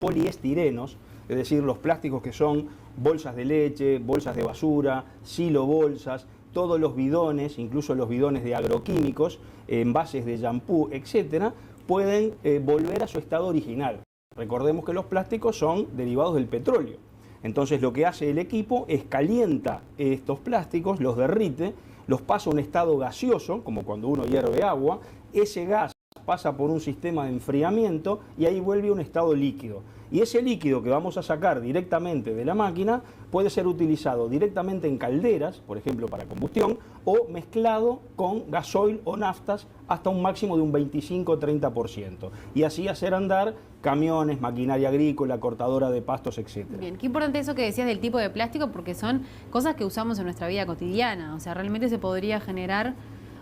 poliestirenos, es decir, los plásticos que son bolsas de leche, bolsas de basura, silobolsas, todos los bidones, incluso los bidones de agroquímicos, envases de shampoo, etcétera, pueden volver a su estado original. Recordemos que los plásticos son derivados del petróleo. Entonces lo que hace el equipo es calienta estos plásticos, los derrite, los pasa a un estado gaseoso, como cuando uno hierve agua, ese gas pasa por un sistema de enfriamiento y ahí vuelve a un estado líquido. Y ese líquido que vamos a sacar directamente de la máquina puede ser utilizado directamente en calderas, por ejemplo para combustión, o mezclado con gasoil o naftas hasta un máximo de un 25-30%. Y así hacer andar camiones, maquinaria agrícola, cortadora de pastos, etc. Bien, qué importante eso que decías del tipo de plástico, porque son cosas que usamos en nuestra vida cotidiana. O sea, realmente se podría generar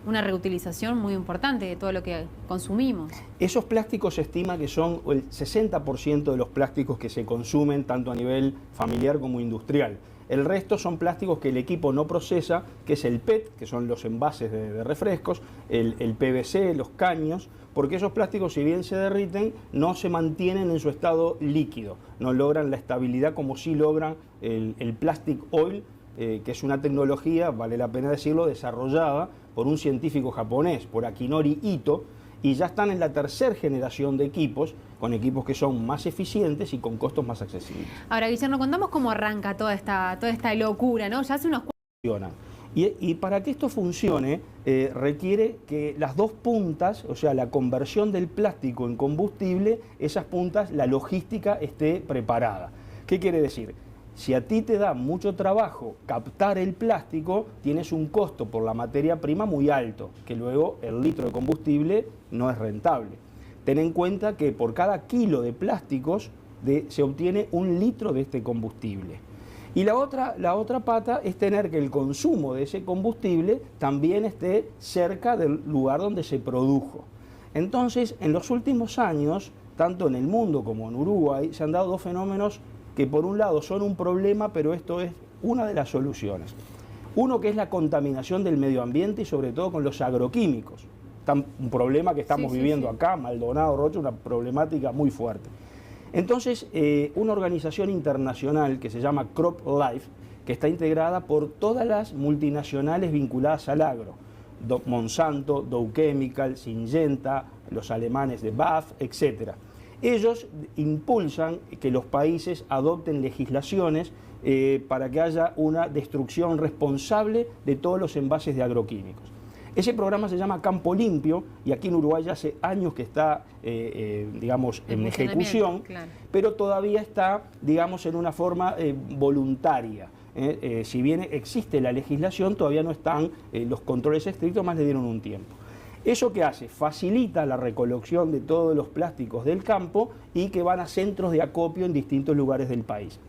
una reutilización muy importante de todo lo que consumimos. Esos plásticos se estima que son el 60% de los plásticos que se consumen tanto a nivel familiar como industrial. El resto son plásticos que el equipo no procesa, que es el PET, que son los envases de refrescos, el PVC, los caños, porque esos plásticos, si bien se derriten, no se mantienen en su estado líquido, no logran la estabilidad como sí logran el plastic oil, que es una tecnología, vale la pena decirlo, desarrollada por un científico japonés, por Akinori Ito, y ya están en la tercera generación de equipos, con equipos que son más eficientes y con costos más accesibles. Ahora, Guillermo, contamos cómo arranca toda esta locura, ¿no? Ya hace unos cuantos... Y para que esto funcione, requiere que las dos puntas, o sea, la conversión del plástico en combustible, esas puntas, la logística esté preparada. ¿Qué quiere decir? Si a ti te da mucho trabajo captar el plástico, tienes un costo por la materia prima muy alto, que luego el litro de combustible no es rentable. Ten en cuenta que por cada kilo de plásticos se obtiene 1 litro de este combustible. Y la otra pata es tener que el consumo de ese combustible también esté cerca del lugar donde se produjo. Entonces, en los últimos años, tanto en el mundo como en Uruguay, se han dado dos fenómenos que por un lado son un problema, pero esto es una de las soluciones. Uno que es la contaminación del medio ambiente y sobre todo con los agroquímicos. Un problema que estamos viviendo acá, Maldonado, Rocha, una problemática muy fuerte. Entonces, una organización internacional que se llama CropLife, que está integrada por todas las multinacionales vinculadas al agro, Monsanto, Dow Chemical, Syngenta, los alemanes de BASF, etc. Ellos impulsan que los países adopten legislaciones para que haya una destrucción responsable de todos los envases de agroquímicos. Ese programa se llama Campo Limpio y aquí en Uruguay ya hace años que está, digamos, en ejecución, claro, pero todavía está, digamos, en una forma voluntaria. Si bien existe la legislación, todavía no están los controles estrictos, más le dieron un tiempo. ¿Eso qué hace? Facilita la recolección de todos los plásticos del campo y que van a centros de acopio en distintos lugares del país.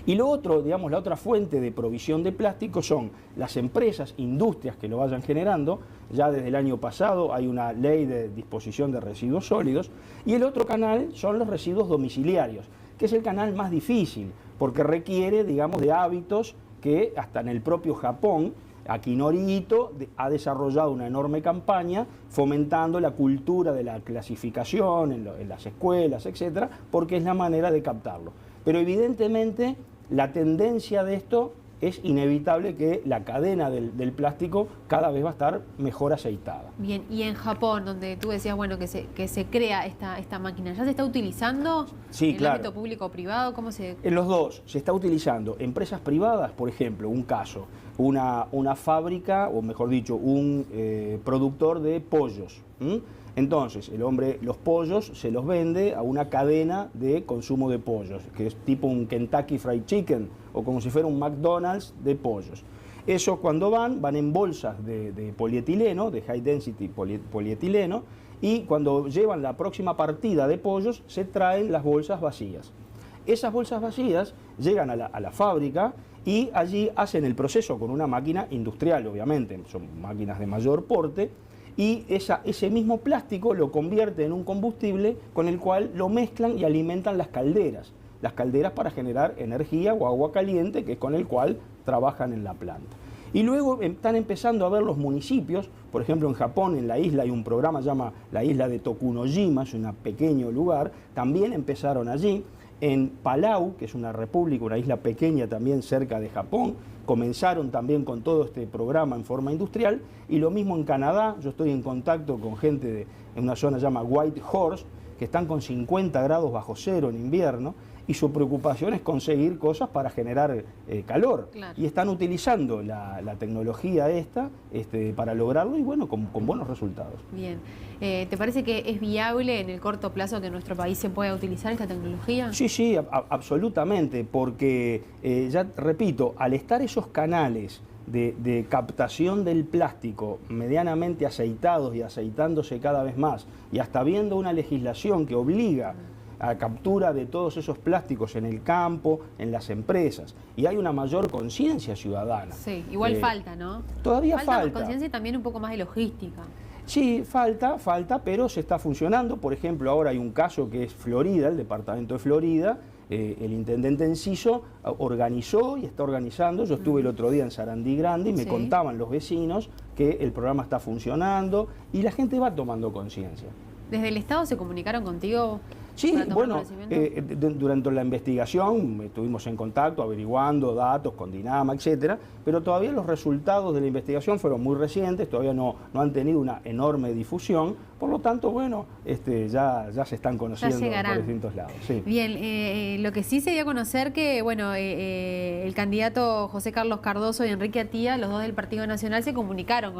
Y lo otro, digamos, la otra fuente de provisión de plástico son las empresas, industrias que lo vayan generando. Ya desde el año pasado hay una ley de disposición de residuos sólidos. Y el otro canal son los residuos domiciliarios, que es el canal más difícil, porque requiere, digamos, de hábitos que hasta en el propio Japón, Akinori Ito ha desarrollado una enorme campaña fomentando la cultura de la clasificación en las escuelas, etcétera, porque es la manera de captarlo. Pero evidentemente la tendencia de esto es inevitable que la cadena del plástico cada vez va a estar mejor aceitada. Bien, y en Japón, donde tú decías, bueno, que se crea esta máquina, ¿ya se está utilizando en el ámbito público o privado? ¿Cómo se...? En los dos, se está utilizando. Empresas privadas, por ejemplo, un caso, una fábrica, o mejor dicho, un productor de pollos. Entonces, los pollos se los vende a una cadena de consumo de pollos, que es tipo un Kentucky Fried Chicken, o como si fuera un McDonald's de pollos. Eso cuando van en bolsas de polietileno, de high density polietileno, y cuando llevan la próxima partida de pollos, se traen las bolsas vacías. Esas bolsas vacías llegan a la fábrica y allí hacen el proceso con una máquina industrial, obviamente, son máquinas de mayor porte, y ese mismo plástico lo convierte en un combustible con el cual lo mezclan y alimentan las calderas para generar energía o agua caliente, que es con el cual trabajan en la planta. Y luego están empezando a ver los municipios, por ejemplo en Japón, en la isla hay un programa que se llama la isla de Tokunojima, es un pequeño lugar, también empezaron allí. En Palau, que es una república, una isla pequeña también cerca de Japón, comenzaron también con todo este programa en forma industrial, y lo mismo en Canadá. Yo estoy en contacto con gente en una zona que se llama White Horse, que están con 50 grados bajo cero en invierno, y su preocupación es conseguir cosas para generar calor. Claro. Y están utilizando la tecnología esta para lograrlo, y bueno, con buenos resultados. Bien. ¿Te parece que es viable en el corto plazo que en nuestro país se pueda utilizar esta tecnología? Sí, sí, absolutamente, porque ya repito, al estar esos canales de captación del plástico medianamente aceitados y aceitándose cada vez más, y hasta viendo una legislación que obliga a captura de todos esos plásticos en el campo, en las empresas, y hay una mayor conciencia ciudadana. Sí, igual falta, ¿no? Todavía falta. Conciencia y también un poco más de logística. Sí, falta, pero se está funcionando. Por ejemplo, ahora hay un caso que es Florida, el departamento de Florida. El intendente Enciso organizó y está organizando. Yo estuve el otro día en Sarandí Grande y me contaban los vecinos que el programa está funcionando y la gente va tomando conciencia. ¿Desde el Estado se comunicaron contigo? Sí, bueno, durante la investigación estuvimos en contacto, averiguando datos con Dinama, etcétera, pero todavía los resultados de la investigación fueron muy recientes, todavía no han tenido una enorme difusión, por lo tanto, bueno, ya se están conociendo por distintos lados. Sí. Bien, lo que sí se dio a conocer que, bueno, el candidato José Carlos Cardoso y Enrique Atía, los dos del Partido Nacional, se comunicaron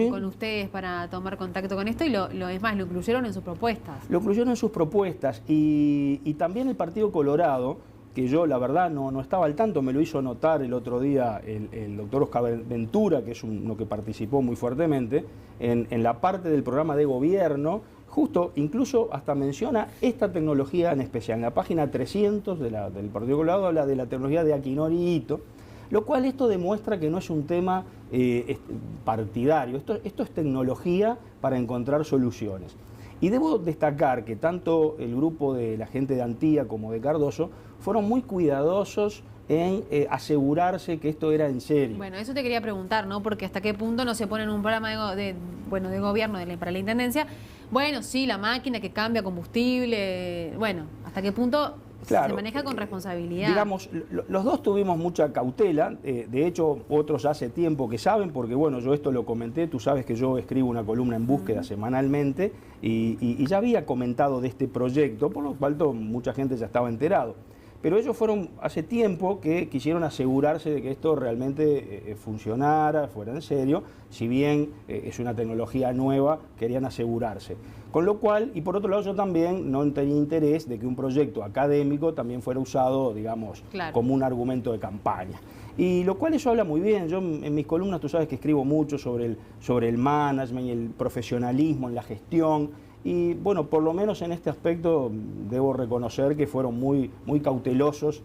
con ustedes para tomar contacto con esto y lo incluyeron en sus propuestas. Lo incluyeron en sus propuestas y también el Partido Colorado, que yo la verdad no estaba al tanto, me lo hizo notar el otro día el doctor Oscar Ventura, que es uno que participó muy fuertemente, en la parte del programa de gobierno, justo incluso hasta menciona esta tecnología en especial. En la página 300 del Partido Colorado habla de la tecnología de Akinori y Ito, lo cual esto demuestra que no es un tema partidario, esto es tecnología para encontrar soluciones. Y debo destacar que tanto el grupo de la gente de Antía como de Cardoso fueron muy cuidadosos en asegurarse que esto era en serio. Bueno, eso te quería preguntar, ¿no? Porque hasta qué punto no se pone en un programa de gobierno para la Intendencia. Bueno, sí, la máquina que cambia combustible, bueno, hasta qué punto... Claro, se maneja con responsabilidad. Digamos, los dos tuvimos mucha cautela, de hecho otros hace tiempo que saben, porque bueno, yo esto lo comenté, tú sabes que yo escribo una columna en Búsqueda semanalmente y ya había comentado de este proyecto, por lo cual mucha gente ya estaba enterado. Pero ellos fueron hace tiempo que quisieron asegurarse de que esto realmente funcionara, fuera en serio, si bien es una tecnología nueva, querían asegurarse. Con lo cual, y por otro lado yo también no tenía interés de que un proyecto académico también fuera usado, digamos, como un argumento de campaña. Y lo cual eso habla muy bien. Yo en mis columnas, tú sabes que escribo mucho sobre el management y el profesionalismo en la gestión. Y bueno, por lo menos en este aspecto debo reconocer que fueron muy cautelosos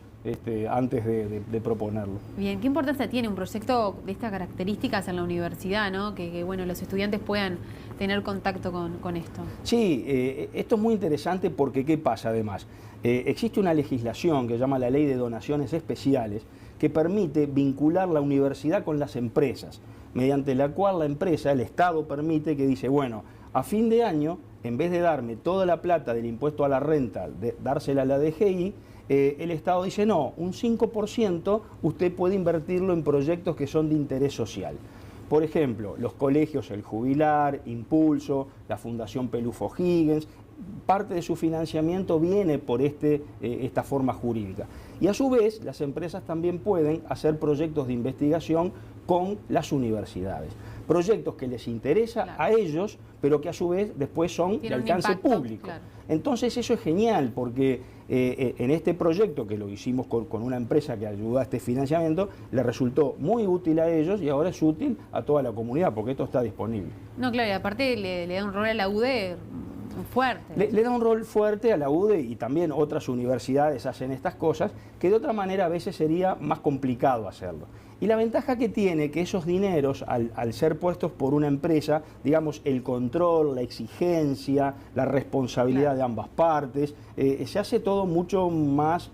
antes de proponerlo. Bien, ¿qué importancia tiene un proyecto de estas características en la universidad, ¿no? Que bueno, los estudiantes puedan tener contacto con esto? Sí, esto es muy interesante porque ¿qué pasa además? Existe una legislación que se llama la Ley de Donaciones Especiales que permite vincular la universidad con las empresas, mediante la cual la empresa, el Estado, permite que dice, bueno, a fin de año, en vez de darme toda la plata del impuesto a la renta, dársela a la DGI, el Estado dice, no, un 5% usted puede invertirlo en proyectos que son de interés social. Por ejemplo, los colegios El Jubilar, Impulso, la Fundación Pelufo Higgins, parte de su financiamiento viene por esta forma jurídica. Y a su vez, las empresas también pueden hacer proyectos de investigación con las universidades. Proyectos que les interesa a ellos, pero que a su vez después son de alcance público. Entonces eso es genial, porque en este proyecto, que lo hicimos con una empresa que ayudó a este financiamiento, le resultó muy útil a ellos y ahora es útil a toda la comunidad, porque esto está disponible. No, claro, y aparte le da un rol a la UDE fuerte. Le da un rol fuerte a la UDE, y también otras universidades hacen estas cosas, que de otra manera a veces sería más complicado hacerlo. Y la ventaja que tiene que esos dineros, al ser puestos por una empresa, digamos, el control, la exigencia, la responsabilidad de ambas partes, se hace todo mucho más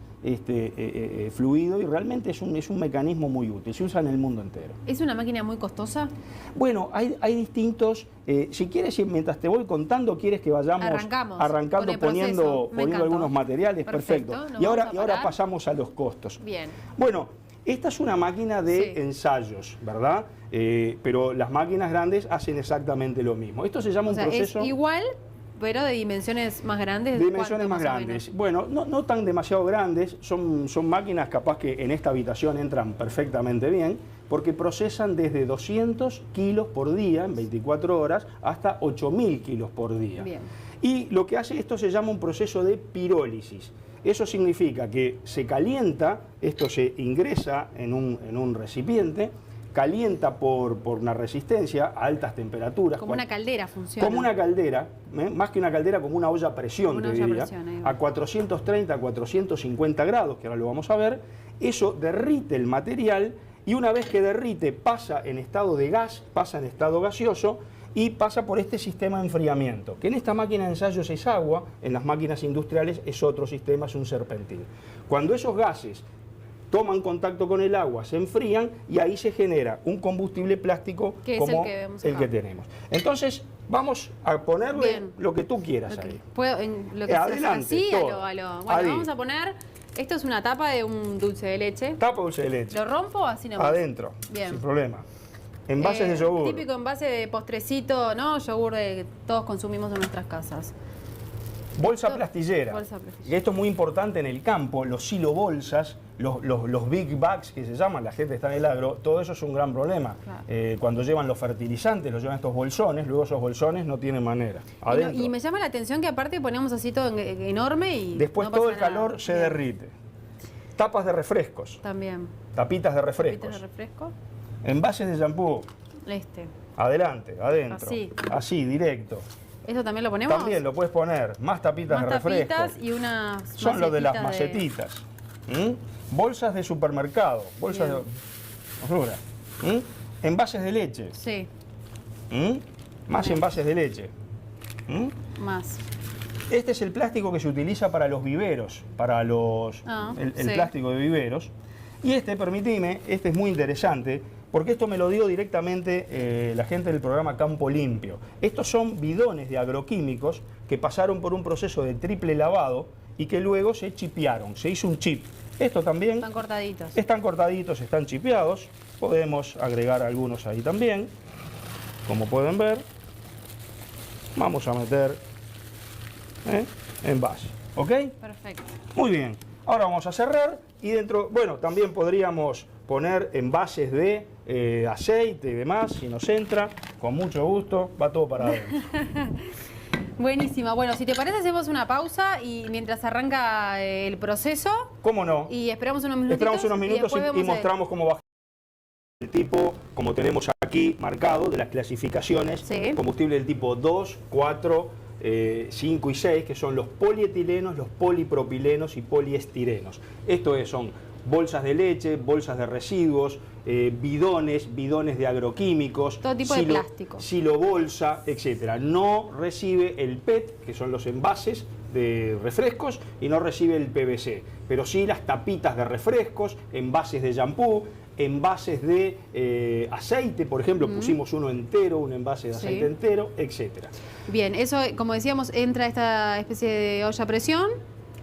fluido y realmente es un mecanismo muy útil, se usa en el mundo entero. ¿Es una máquina muy costosa? Bueno, hay distintos, si quieres, mientras te voy contando, quieres que vayamos arrancando poniendo algunos materiales, perfecto. Y ahora pasamos a los costos. Bien. Bueno, esta es una máquina de ensayos, ¿verdad? Pero las máquinas grandes hacen exactamente lo mismo. Esto se llama un proceso... Es igual, pero de dimensiones más grandes. De dimensiones más grandes. Bueno, no tan demasiado grandes, son máquinas capaz que en esta habitación entran perfectamente bien, porque procesan desde 200 kilos por día en 24 horas hasta 8.000 kilos por día. Bien. Y lo que hace esto se llama un proceso de pirólisis. Eso significa que se calienta, esto se ingresa en un recipiente, calienta por una resistencia a altas temperaturas. Como una caldera funciona. Como una caldera, más que una caldera, como una olla a presión, te diría, a 430, a 450 grados, que ahora lo vamos a ver. Eso derrite el material y una vez que derrite pasa en estado de gas, pasa en estado gaseoso y pasa por este sistema de enfriamiento, que en esta máquina de ensayos es agua, en las máquinas industriales es otro sistema, es un serpentín. Cuando esos gases toman contacto con el agua, se enfrían y ahí se genera un combustible plástico como el que tenemos. Entonces, vamos a ponerle lo que tú quieras ahí. Adelante, así, bueno, vamos a poner... Esto es una tapa de un dulce de leche. Tapa de dulce de leche. ¿Lo rompo o así nomás? Adentro, bien, sin problema. Envases de yogur. Típico envase de postrecito, ¿no? Yogur que todos consumimos en nuestras casas. Bolsa plastillera. Y esto es muy importante en el campo, los silobolsas, los big bags que se llaman, la gente está en el agro, todo eso es un gran problema. Claro. Cuando llevan los fertilizantes, los llevan estos bolsones, luego esos bolsones no tienen manera. Y me llama la atención que aparte ponemos así todo enorme y después no todo el calor se derrite. Tapas de refrescos. También. Tapitas de refrescos. ¿Tapitas de refresco? Envases de shampoo. Adelante, adentro. Así, directo. ¿Eso también lo ponemos? También lo puedes poner. Más tapitas de refresco. Y unas son lo de las macetitas. Bolsas de supermercado. Bolsas de basura. Envases de leche. Sí. Más envases de leche. Más. Este es el plástico que se utiliza para los viveros, para el plástico de viveros. Y permitime, este es muy interesante, porque esto me lo dio directamente la gente del programa Campo Limpio. Estos son bidones de agroquímicos que pasaron por un proceso de triple lavado y que luego se chipearon, se hizo un chip. Esto también... Están cortaditos. Están cortaditos, están chipeados. Podemos agregar algunos ahí también. Como pueden ver, vamos a meter envase. ¿Ok? Perfecto. Muy bien. Ahora vamos a cerrar y dentro, bueno, también podríamos poner envases de aceite y demás, si nos entra, con mucho gusto, va todo para adentro. Buenísimo. Bueno, si te parece hacemos una pausa y mientras arranca el proceso. ¿Cómo no? Y esperamos unos minutos. Esperamos unos minutos y mostramos cómo va el tipo, como tenemos aquí marcado, de las clasificaciones, combustible del tipo 2, 4, 5 y 6, que son los polietilenos, los polipropilenos y poliestirenos. Esto son bolsas de leche, bolsas de residuos, bidones de agroquímicos, todo tipo de plástico, silobolsa, etcétera. No recibe el PET, que son los envases de refrescos, y no recibe el PVC, pero sí las tapitas de refrescos, envases de shampoo, envases de aceite, por ejemplo, pusimos uno entero, un envase de aceite entero, etcétera. Bien, eso, como decíamos, entra esta especie de olla a presión.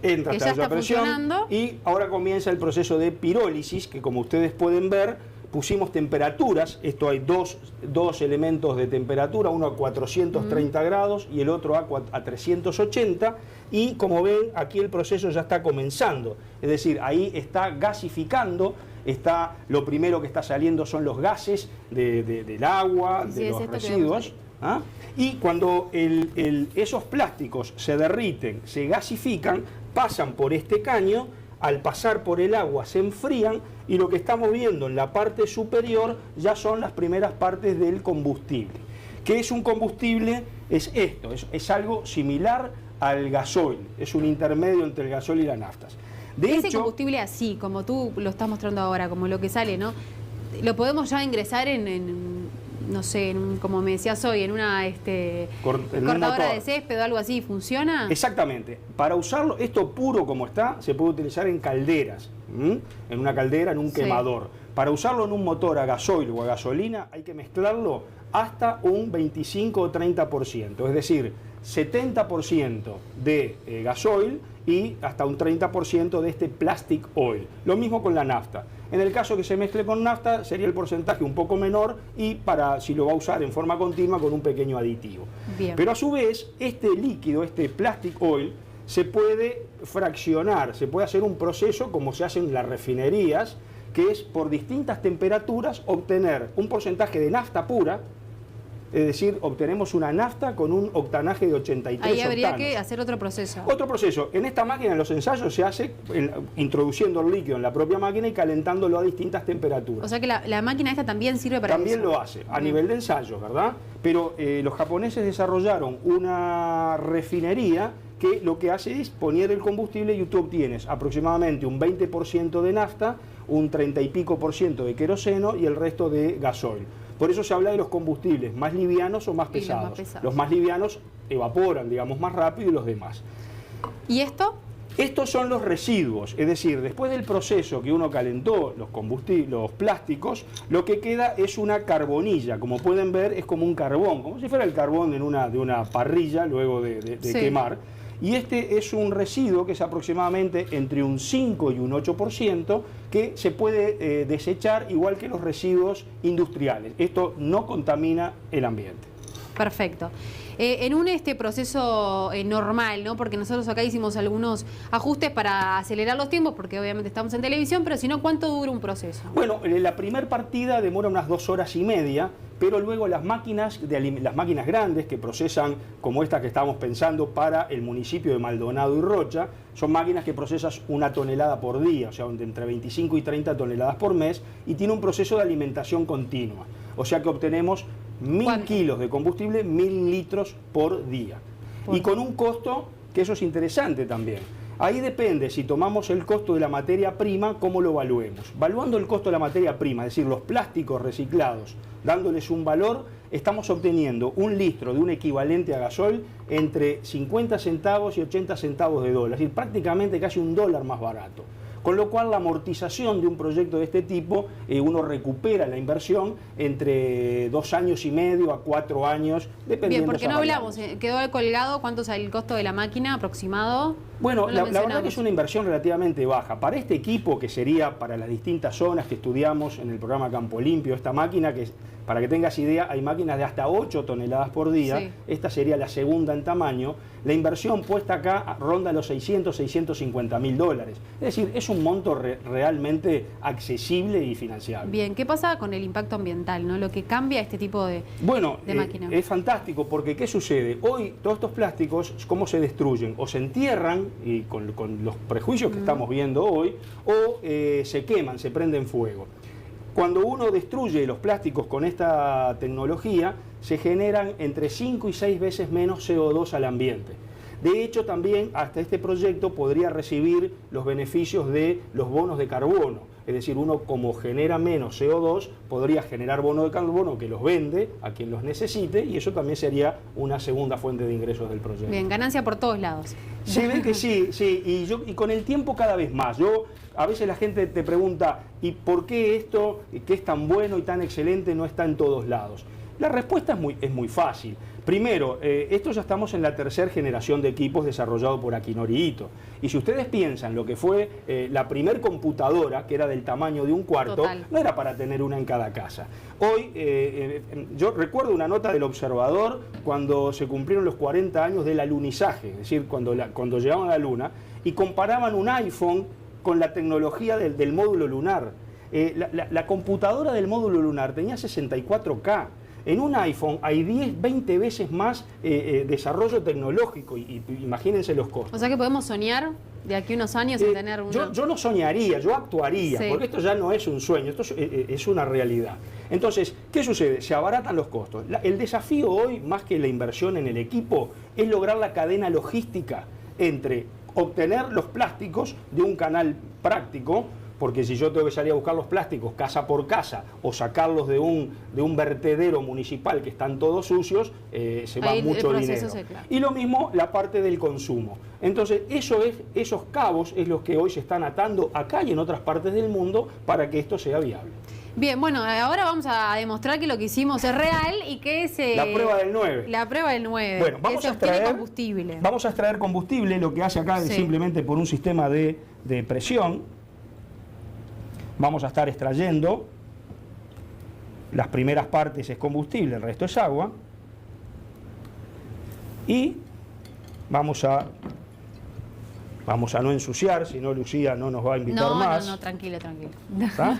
Entra esta olla a presión y ahora comienza el proceso de pirólisis, que como ustedes pueden ver, pusimos temperaturas. Esto hay dos elementos de temperatura, uno a 430 grados y el otro a 380. Y como ven, aquí el proceso ya está comenzando. Es decir, ahí está gasificando. Lo primero que está saliendo son los gases del agua, de los residuos. Y cuando esos plásticos se derriten, se gasifican, pasan por este caño, al pasar por el agua se enfrían y lo que estamos viendo en la parte superior ya son las primeras partes del combustible. ¿Qué es un combustible? Es esto, es algo similar al gasoil, es un intermedio entre el gasoil y las naftas. Ese combustible así, como tú lo estás mostrando ahora, como lo que sale, ¿no? ¿Lo podemos ya ingresar en no sé, como me decías hoy, en una cortadora de césped o algo así, ¿funciona? Exactamente. Para usarlo, esto puro como está, se puede utilizar en calderas, en una caldera, en un quemador. Para usarlo en un motor a gasoil o a gasolina hay que mezclarlo hasta un 25 o 30%, es decir, 70% de gasoil y hasta un 30% de este plastic oil. Lo mismo con la nafta. En el caso que se mezcle con nafta sería el porcentaje un poco menor y si lo va a usar en forma continua con un pequeño aditivo. Bien. Pero a su vez, este líquido, este plastic oil, se puede fraccionar, se puede hacer un proceso como se hace en las refinerías, que es por distintas temperaturas obtener un porcentaje de nafta pura. Es decir, obtenemos una nafta con un octanaje de 83 Ahí habría octanos. que hacer otro proceso. Otro proceso. En esta máquina, en los ensayos, se hace introduciendo el líquido en la propia máquina y calentándolo a distintas temperaturas. O sea que la máquina esta también sirve para También eso. lo hace, a nivel de ensayos, ¿verdad? Pero los japoneses desarrollaron una refinería que lo que hace es poner el combustible y tú obtienes aproximadamente un 20% de nafta, un 30 y pico por ciento de queroseno y el resto de gasoil. Por eso se habla de los combustibles más livianos o más pesados. Los más livianos evaporan, digamos, más rápido y los demás. ¿Y esto? Estos son los residuos, es decir, después del proceso que uno calentó los plásticos, lo que queda es una carbonilla. Como pueden ver, es como un carbón, como si fuera el carbón de una parrilla luego de quemar. Y este es un residuo que es aproximadamente entre un 5 y un 8% que se puede desechar igual que los residuos industriales. Esto no contamina el ambiente. Perfecto. En un proceso normal, ¿no? Porque nosotros acá hicimos algunos ajustes para acelerar los tiempos, porque obviamente estamos en televisión, pero si no, ¿cuánto dura un proceso? Bueno, la primer partida demora unas 2 horas y media, pero luego las máquinas grandes que procesan, como esta que estamos pensando para el municipio de Maldonado y Rocha, son máquinas que procesan 1 tonelada por día, o sea, entre 25 y 30 toneladas por mes, y tiene un proceso de alimentación continua. O sea que obtenemos 1000 kilos de combustible, 1000 litros por día. Y con un costo, que eso es interesante también. Ahí depende, si tomamos el costo de la materia prima, cómo lo evaluemos. Valuando el costo de la materia prima, es decir, los plásticos reciclados, dándoles un valor, estamos obteniendo un litro de un equivalente a gasoil entre 50 centavos y 80 centavos de dólar, es decir, prácticamente casi $1 más barato. Con lo cual la amortización de un proyecto de este tipo, uno recupera la inversión entre 2 años y medio a 4 años, dependiendo. Bien, porque no hablamos, quedó colgado, ¿cuánto es el costo de la máquina aproximado? Bueno, la verdad que es una inversión relativamente baja. Para este equipo, que sería para las distintas zonas que estudiamos en el programa Campo Limpio, esta máquina, que para que tengas idea, hay máquinas de hasta 8 toneladas por día, sí. Esta sería la segunda en tamaño, la inversión puesta acá ronda los 650 mil dólares. Es decir, es un monto realmente accesible y financiable. Bien, ¿qué pasa con el impacto ambiental, ¿no? Lo que cambia este tipo de máquina. Es fantástico porque ¿qué sucede? Hoy todos estos plásticos, ¿cómo se destruyen? O se entierran, y con los prejuicios que estamos viendo hoy, o se queman, se prenden fuego. Cuando uno destruye los plásticos con esta tecnología, se generan entre 5 y 6 veces menos CO2 al ambiente. De hecho, también hasta este proyecto podría recibir los beneficios de los bonos de carbono. Es decir, uno como genera menos CO2, podría generar bonos de carbono que los vende a quien los necesite y eso también sería una segunda fuente de ingresos del proyecto. Bien, ganancia por todos lados. Se ve que sí, y con el tiempo cada vez más. A veces la gente te pregunta, ¿y por qué esto, que es tan bueno y tan excelente, no está en todos lados? La respuesta es muy fácil. Primero, esto ya estamos en la 3ª generación de equipos desarrollados por Akinori Ito. Y si ustedes piensan lo que fue la primer computadora, que era del tamaño de un cuarto, no era para tener una en cada casa. Hoy, yo recuerdo una nota del Observador cuando se cumplieron los 40 años del alunizaje, es decir, cuando llegaban a la Luna, y comparaban un iPhone con la tecnología del módulo lunar. La computadora del módulo lunar tenía 64K. En un iPhone hay 10, 20 veces más desarrollo tecnológico y imagínense los costos. O sea que podemos soñar de aquí a unos años en tener una... Yo no soñaría, yo actuaría, porque esto ya no es un sueño, esto es una realidad. Entonces, ¿qué sucede? Se abaratan los costos. El desafío hoy, más que la inversión en el equipo, es lograr la cadena logística entre obtener los plásticos de un canal práctico, porque si yo tengo que salir a buscar los plásticos casa por casa o sacarlos de un vertedero municipal que están todos sucios, se va mucho dinero. Claro. Y lo mismo la parte del consumo. Entonces, esos cabos es los que hoy se están atando acá y en otras partes del mundo para que esto sea viable. Bien, bueno, ahora vamos a demostrar que lo que hicimos es real y que se... La prueba del 9. La prueba del 9. Bueno, vamos a extraer combustible. Vamos a extraer combustible, lo que hace acá es simplemente por un sistema de presión. Vamos a estar extrayendo. Las primeras partes es combustible, el resto es agua. Y vamos a no ensuciar, si no Lucía no nos va a invitar más. No, tranquilo. ¿Está?